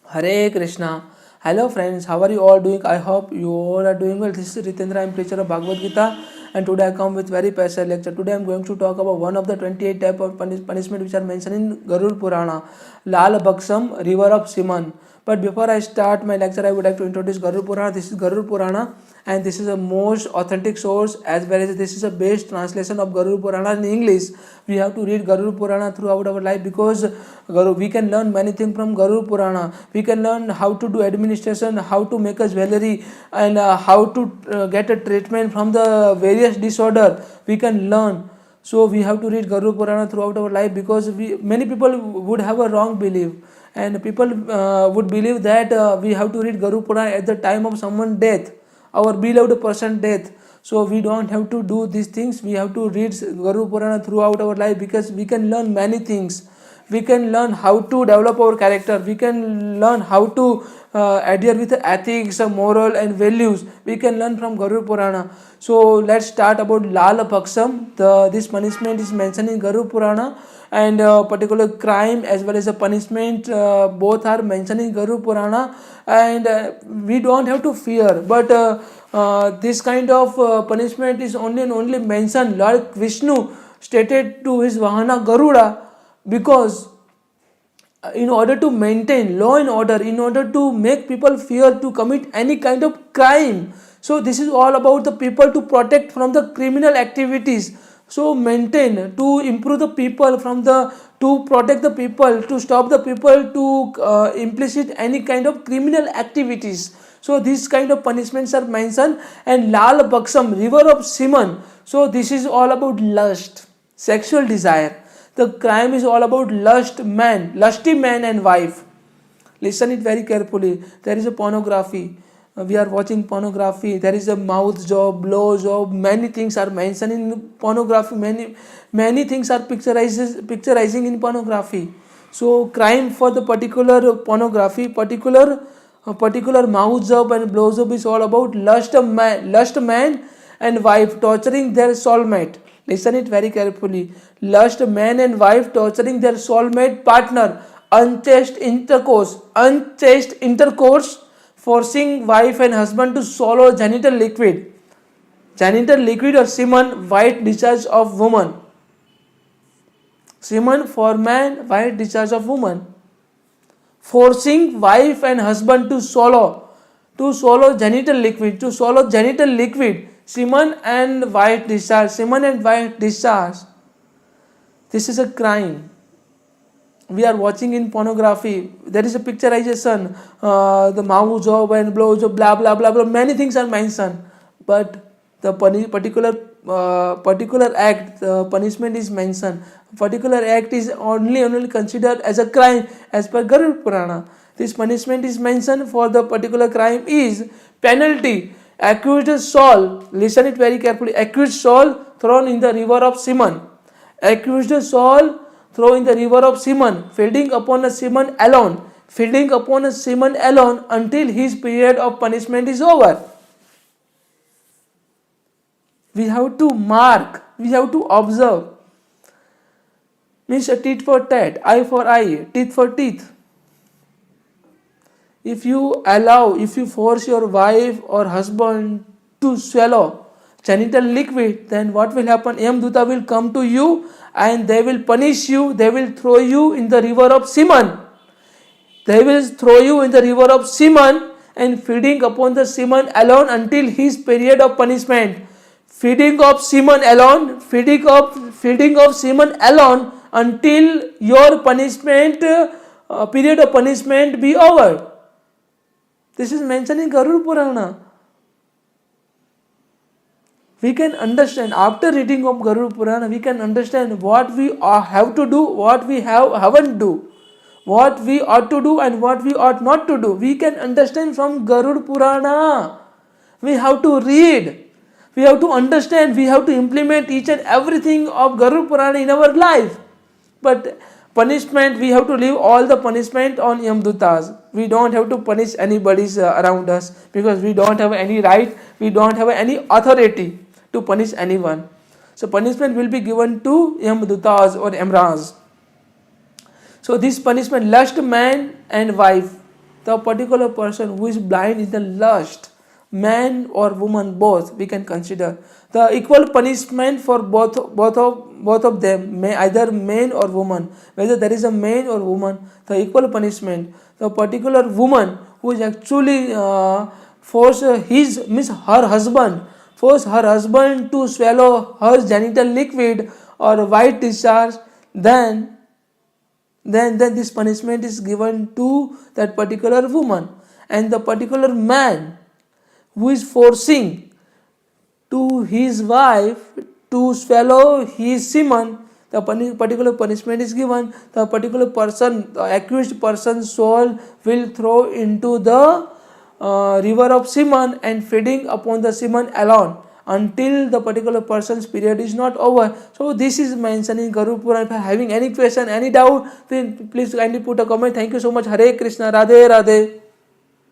Hare Krishna. Hello friends, how are you all doing? I hope you all are doing well. This is Ritendra, I am preacher of Bhagavad Gita, and today I come with very special lecture. Today I am going to talk about one of the 28 type of punishment which are mentioned in Garud Purana, Lal Baksam, River of Siman. But before I start my lecture, I would like to introduce Garud Purana. This is Garud Purana, and this is a most authentic source, as well as this is a best translation of Garud Purana in English. We have to read Garud Purana throughout our life because we can learn many things from Garud Purana. We can learn how to do administration, how to make a jewelry, and how to get a treatment from the various disorder. We can learn. So we have to read Garud Purana throughout our life because many people would have a wrong belief, and people would believe that we have to read Garud Purana at the time of someone's death, our beloved person death. So we don't have to do these things. We have to read Garud Purana throughout our life because we can learn many things. We can learn how to develop our character. We can learn how to adhere with ethics, moral and values. We can learn from Garud Purana. So let's start about Lal Paksam. This punishment is mentioned in Garud Purana, and particular crime as well as a punishment both are mentioned in Garud Purana, and we don't have to fear. But this kind of punishment is only and only mentioned. Lord Vishnu stated to his Vahana Garuda, because in order to maintain law and order, in order to make people fear to commit any kind of crime. So this is all about the people to protect from the criminal activities. So maintain, to improve the people from the, to protect the people, to stop the people to implicit any kind of criminal activities. So these kind of punishments are mentioned. And Lal Baksam, river of Siman. So this is all about lust, sexual desire. The crime is all about lusty man and wife. Listen it very carefully. There is a pornography. We are watching pornography. There is a mouth job, blow job. Many things are mentioned in pornography. Many things are picturizing in pornography. So crime for the particular pornography, particular mouth job and blow job is all about lust man and wife torturing their soulmate. Listen it very carefully. Lust man and wife torturing their soulmate partner. Unchaste intercourse, forcing wife and husband to swallow genital liquid or semen, white discharge of woman. Semen for man, white discharge of woman. Forcing wife and husband to swallow genital liquid, semen and white discharge. This is a crime. We are watching in pornography. There is a picturization, the mouth job and blow job, blah blah blah blah. Many things are mentioned, but the particular act, the punishment is mentioned. Particular act is only considered as a crime as per Garud Purana. This punishment is mentioned for the particular crime is penalty. Accused soul, listen it very carefully. Accused soul thrown in the river of Siman. Accused soul thrown in the river of Siman, feeding upon a semen alone until his period of punishment is over. We have to mark, we have to observe. Means a tit for tat, eye for eye, teeth for teeth. If you force your wife or husband to swallow genital liquid, then what will happen? Yamduta will come to you and they will punish you. They will throw you in the river of Siman. And feeding upon the semen alone until his period of punishment. Feeding of semen alone until your punishment, period of punishment be over. This is mentioned in Garud Purana. We can understand, after reading of Garud Purana, we can understand what we have to do, what we haven't do, what we ought to do and what we ought not to do. We can understand from Garud Purana. We have to read. We have to understand. We have to implement each and everything of Garud Purana in our life. But punishment, we have to leave all the punishment on Yamdutas. We don't have to punish anybody around us because we don't have any right, we don't have any authority to punish anyone. So punishment will be given to Yamdutas or Emras. So this punishment, lust man and wife, the particular person who is blind in the lust, man or woman both, we can consider the equal punishment for both of them, may either man or woman, whether there is a man or woman, the equal punishment. The particular woman who is actually force her husband to swallow her genital liquid or white discharge, then this punishment is given to that particular woman. And the particular man who is forcing to his wife to swallow his semen, the particular punishment is given. The particular person, the accused person's soul will throw into the river of semen and feeding upon the semen alone until the particular person's period is not over. So this is mentioned in Garuda Purana. If you are having any question, any doubt, then please kindly put a comment. Thank you so much. Hare Krishna. Radhe Radhe.